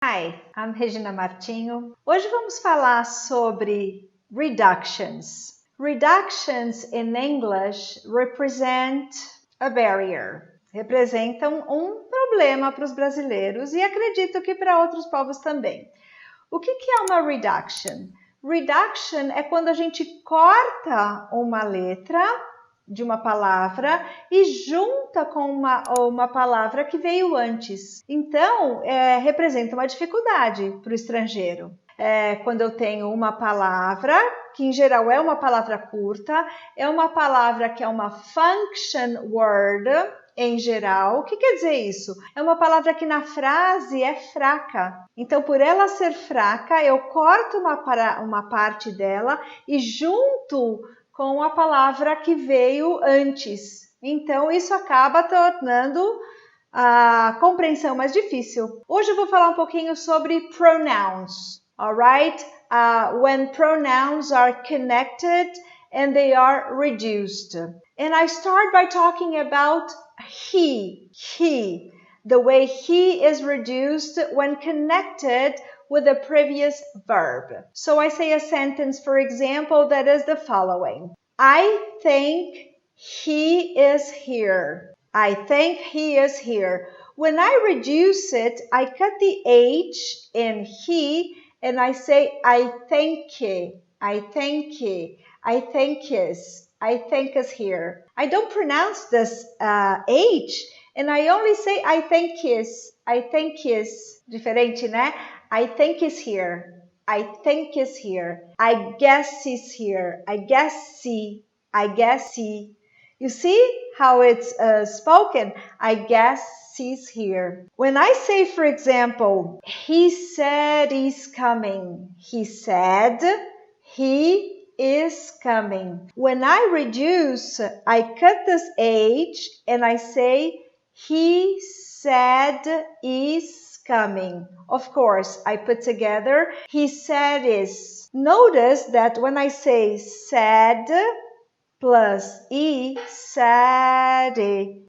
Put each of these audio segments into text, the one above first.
Hi, I'm Regina Martinho. Hoje vamos falar sobre reductions. Reductions in English represent a barrier. Representam um problema para os brasileiros e acredito que para outros povos também. O que é uma reduction? Reduction é quando a gente corta uma letra de uma palavra e junta com uma palavra que veio antes. Então, representa uma dificuldade para o estrangeiro. Quando eu tenho uma palavra, que em geral é uma palavra curta, é uma palavra que é uma function word, em geral. O que quer dizer isso? É uma palavra que na frase é fraca. Então, por ela ser fraca, eu corto uma parte dela e junto com a palavra que veio antes. Então, isso acaba tornando a compreensão mais difícil. Hoje eu vou falar um pouquinho sobre pronouns, alright? When pronouns are connected and they are reduced. And I start by talking about he. The way he is reduced when connected with the previous verb. So I say a sentence, for example, that is the following. I think he is here. I think he is here. When I reduce it, I cut the H in he and I say I think he. I think he. I think his. I think is here. I don't pronounce this H and I only say I think his. I think his. Diferente, né? I think he's here. I think he's here. I guess he's here. I guess he. I guess he. You see how it's spoken? I guess he's here. When I say, for example, he said he's coming. He said he is coming. When I reduce, I cut this H and I say he said is coming. Of course, I put together he said is. Notice that when I say said plus e, said,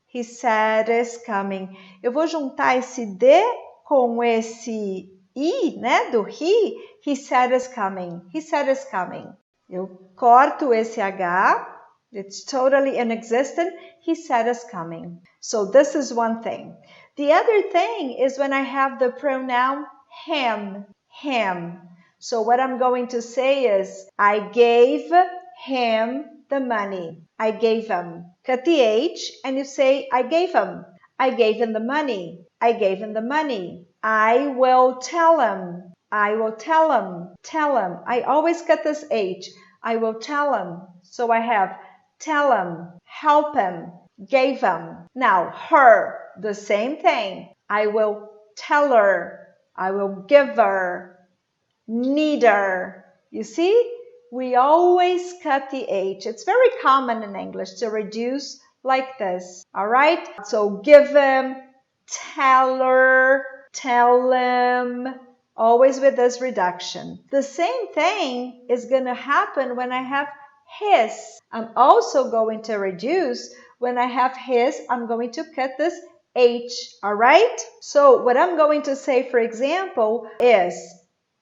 he said is coming. Eu vou juntar esse D com esse I, né, do he said is coming. He said is coming. Eu corto esse H, it's totally inexistent. He said is coming. So this is one thing. The other thing is when I have the pronoun him. So what I'm going to say is, I gave him the money. I gave him. Cut the H and you say, I gave him. I gave him the money. I gave him the money. I will tell him. I will tell him. Tell him. I always cut this H. I will tell him. So I have tell him, help him, gave him. Now, her, the same thing. I will tell her. I will give her. Neither. You see? We always cut the H. It's very common in English to reduce like this. All right? So give him, tell her, tell him. Always with this reduction. The same thing is going to happen when I have his. I'm also going to reduce. When I have his, I'm going to cut this H. All right? So what I'm going to say, for example, is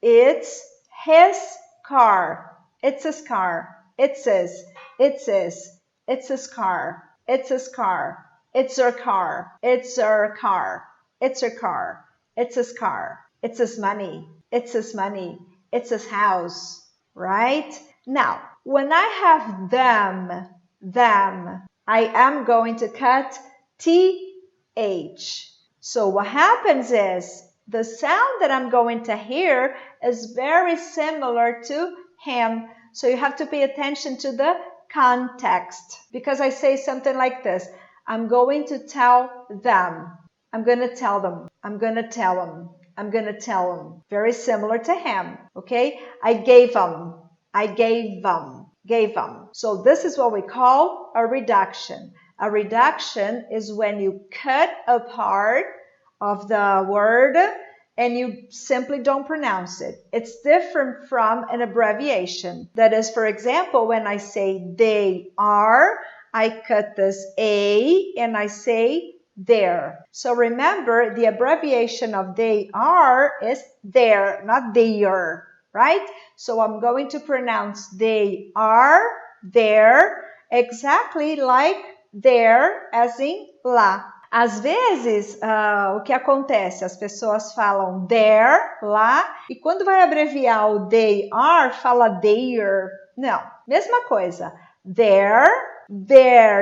it's his car. It's his car. It's his. It's his. It's his car. It's his car. It's her car. It's her car. It's her car. It's his car. It's his money. It's his money. It's his house. Right? Now, when I have them, I am going to cut TH. So what happens is the sound that I'm going to hear is very similar to him. So you have to pay attention to the context. Because I say something like this. I'm going to tell them. I'm going to tell them. I'm going to tell them. I'm going to tell them. Very similar to him. Okay? I gave them. I gave them. Gave them. So this is what we call a reduction. A reduction is when you cut a part of the word and you simply don't pronounce it. It's different from an abbreviation. That is, for example, when I say they are, I cut this A and I say there. So remember, the abbreviation of they are is there, not their, right? So I'm going to pronounce they are, there, exactly like there, as in lá. Às vezes, o que acontece? As pessoas falam there, lá, e quando vai abreviar o they are, fala their. Não, mesma coisa. There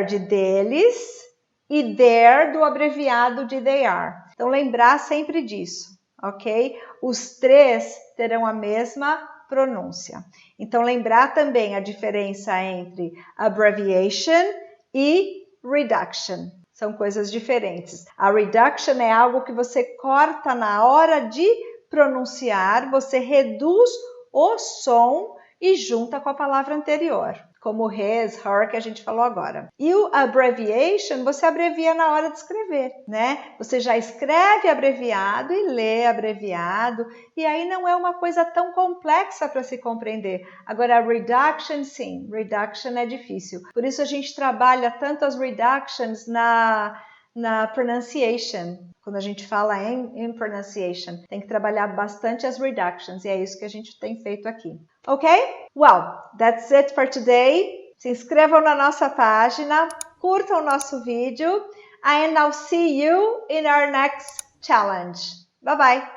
de deles e there do abreviado de they are. Então, lembrar sempre disso, ok? Os três terão a mesma pronúncia. Então, lembrar também a diferença entre abbreviation e reduction. São coisas diferentes. A reduction é algo que você corta na hora de pronunciar, você reduz o som e junta com a palavra anterior, como his, her, que a gente falou agora. E o abbreviation, você abrevia na hora de escrever, né? Você já escreve abreviado e lê abreviado, e aí não é uma coisa tão complexa para se compreender. Agora, a reduction, sim, reduction é difícil. Por isso a gente trabalha tanto as reductions na pronunciation. Quando a gente fala em pronunciation, tem que trabalhar bastante as reductions, e é isso que a gente tem feito aqui. Ok? Well, that's it for today. Se inscrevam na nossa página, curtam o nosso vídeo, and I'll see you in our next challenge. Bye bye!